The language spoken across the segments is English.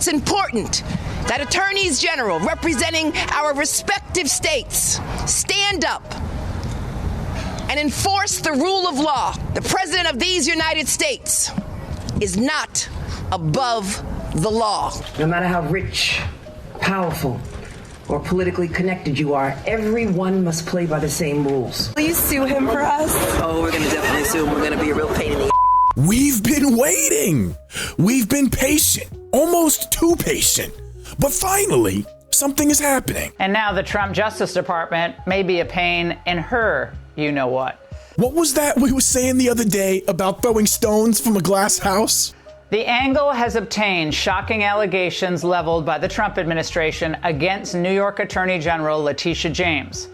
It's important that attorneys general representing our respective states stand up and enforce the rule of law. The President of these United States is not above the law. No matter how rich, powerful, or politically connected you are, everyone must play by the same rules. Please sue him for us. Oh, we're going to definitely sue him. We're going to be a real pain in the We've been waiting. We've been patient, almost too patient. But finally, something is happening. And now the Trump Justice Department may be a pain in her you-know-what. What was that we were saying the other day about throwing stones from a glass house? The Angle has obtained shocking allegations leveled by the Trump administration against New York Attorney General Letitia James.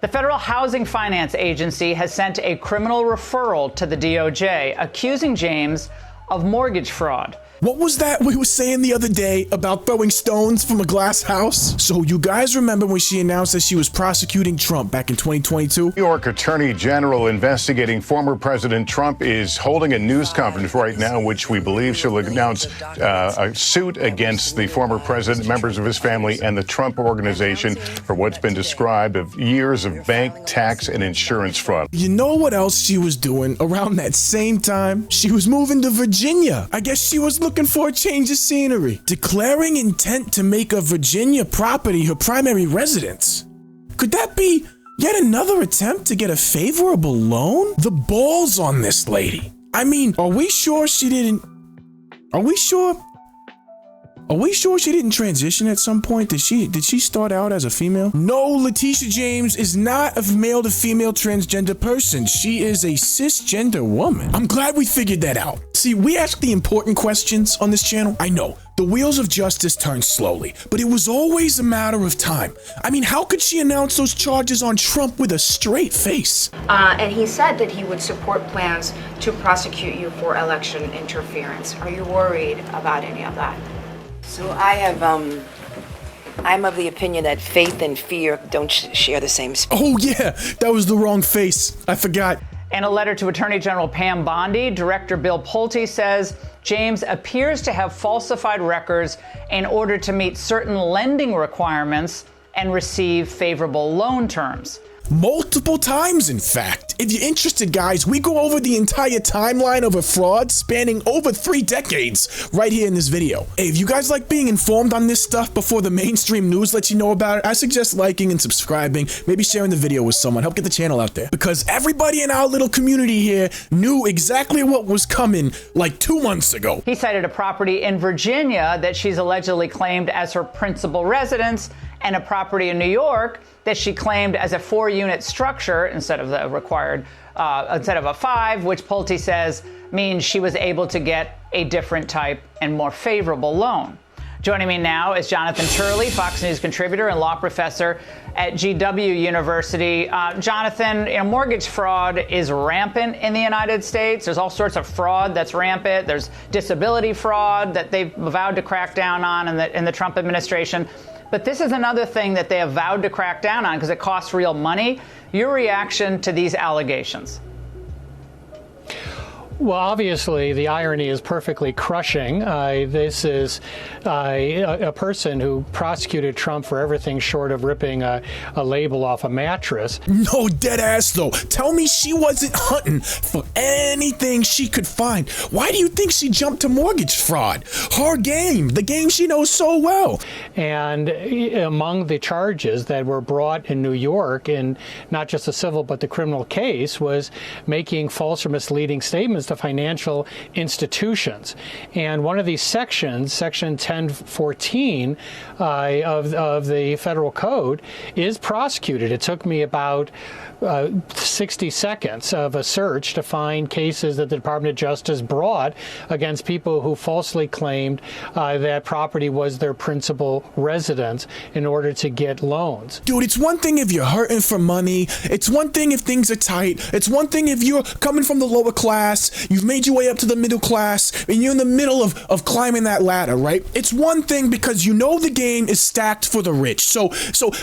The Federal Housing Finance Agency has sent a criminal referral to the DOJ accusing James of mortgage fraud. What was that we were saying the other day about throwing stones from a glass house? So you guys remember when she announced that she was prosecuting Trump back in 2022? New York Attorney General investigating former President Trump is holding a news conference right now, which we believe she'll announce a suit against the former president, members of his family, and the Trump Organization for what's been described of years of bank, tax, and insurance fraud. You know what else she was doing around that same time? She was moving to Virginia. I guess she was looking for a change of scenery, declaring intent to make a Virginia property her primary residence. Could that be yet another attempt to get a favorable loan? The balls on this lady. I mean, are we sure she didn't transition at some point? Did she start out as a female? No, Letitia James is not a male to female transgender person. She is a cisgender woman. I'm glad we figured that out. See, we ask the important questions on this channel. I know, the wheels of justice turn slowly, but it was always a matter of time. I mean, how could she announce those charges on Trump with a straight face? And he said that he would support plans to prosecute you for election interference. Are you worried about any of that? So I'm of the opinion that faith and fear don't share the same space. Oh yeah, that was the wrong face. I forgot. In a letter to Attorney General Pam Bondi, Director Bill Pulte says James appears to have falsified records in order to meet certain lending requirements and receive favorable loan terms. Multiple times, in fact. If you're interested, guys, we go over the entire timeline of a fraud spanning over 3 decades right here in this video. Hey, if you guys like being informed on this stuff before the mainstream news lets you know about it, I suggest liking and subscribing, maybe sharing the video with someone, help get the channel out there. Because everybody in our little community here knew exactly what was coming like 2 months ago. He cited a property in Virginia that she's allegedly claimed as her principal residence and a property in New York that she claimed as a 4-unit structure instead of the required, instead of a 5, which Pulte says means she was able to get a different type and more favorable loan. Joining me now is Jonathan Turley, Fox News contributor and law professor at GW University. Jonathan, mortgage fraud is rampant in the United States. There's all sorts of fraud that's rampant. There's disability fraud that they've vowed to crack down on in the Trump administration. But this is another thing that they have vowed to crack down on because it costs real money. Your reaction to these allegations? Well, obviously, the irony is perfectly crushing. This is a person who prosecuted Trump for everything short of ripping a label off a mattress. No, dead ass though. Tell me she wasn't hunting for anything she could find. Why do you think she jumped to mortgage fraud? Her game, the game she knows so well. And among the charges that were brought in New York, in not just the civil but the criminal case, was making false or misleading statements to financial institutions. And one of these sections, Section 1014 of the federal code, is prosecuted. It took me about 60 seconds of a search to find cases that the Department of Justice brought against people who falsely claimed that property was their principal residence in order to get loans. Dude, it's one thing if you're hurting for money. It's one thing if things are tight. It's one thing if you're coming from the lower class class, you've made your way up to the middle class, and you're in the middle of climbing that ladder, right? It's one thing because you know the game is stacked for the rich. So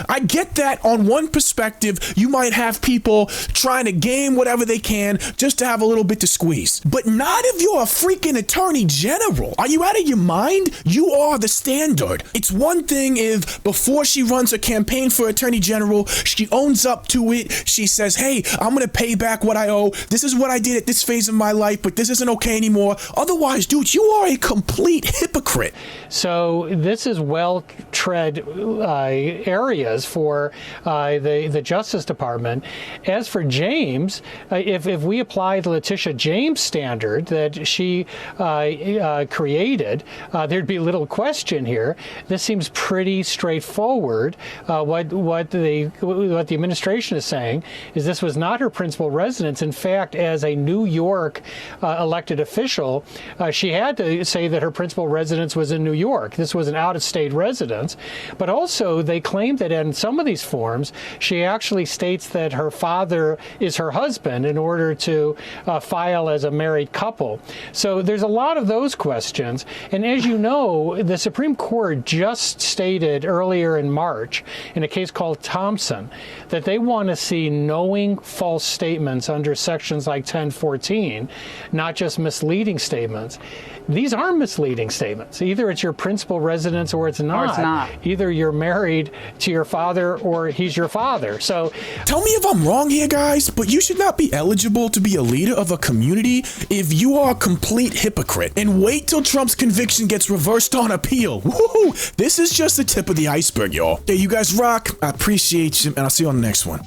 I get that on one perspective, you might have people trying to game whatever they can just to have a little bit to squeeze. But not if you're a freaking attorney general. Are you out of your mind? You are the standard. It's one thing if before she runs a campaign for attorney general, she owns up to it. She says, hey, I'm going to pay back what I owe. This is what I did at this phase of my life, but this isn't okay anymore. Otherwise, dude, you are a complete hypocrite. So this is well-tread areas for the Justice Department. As for James, if we apply the Letitia James standard that she created, there'd be little question here. This seems pretty straightforward. What the administration is saying is this was not her principal residence. In fact, as a New York elected official, she had to say that her principal residence was in New York. This was an out-of-state residence. But also, they claim that in some of these forms, she actually states that her father is her husband in order to file as a married couple. So there's a lot of those questions. And as you know, the Supreme Court just stated earlier in March in a case called Thompson that they want to see knowing false statements under sections like 1014, not just misleading statements. These are misleading statements. Either it's your principal residence or it's not. Or it's not. Either you're married to your father or he's your father. So tell me if I'm wrong here, guys, but you should not be eligible to be a leader of a community if you are a complete hypocrite. And wait till Trump's conviction gets reversed on appeal. Woohoo! This is just the tip of the iceberg, y'all. Hey, you guys rock. I appreciate you, and I'll see you on the next one.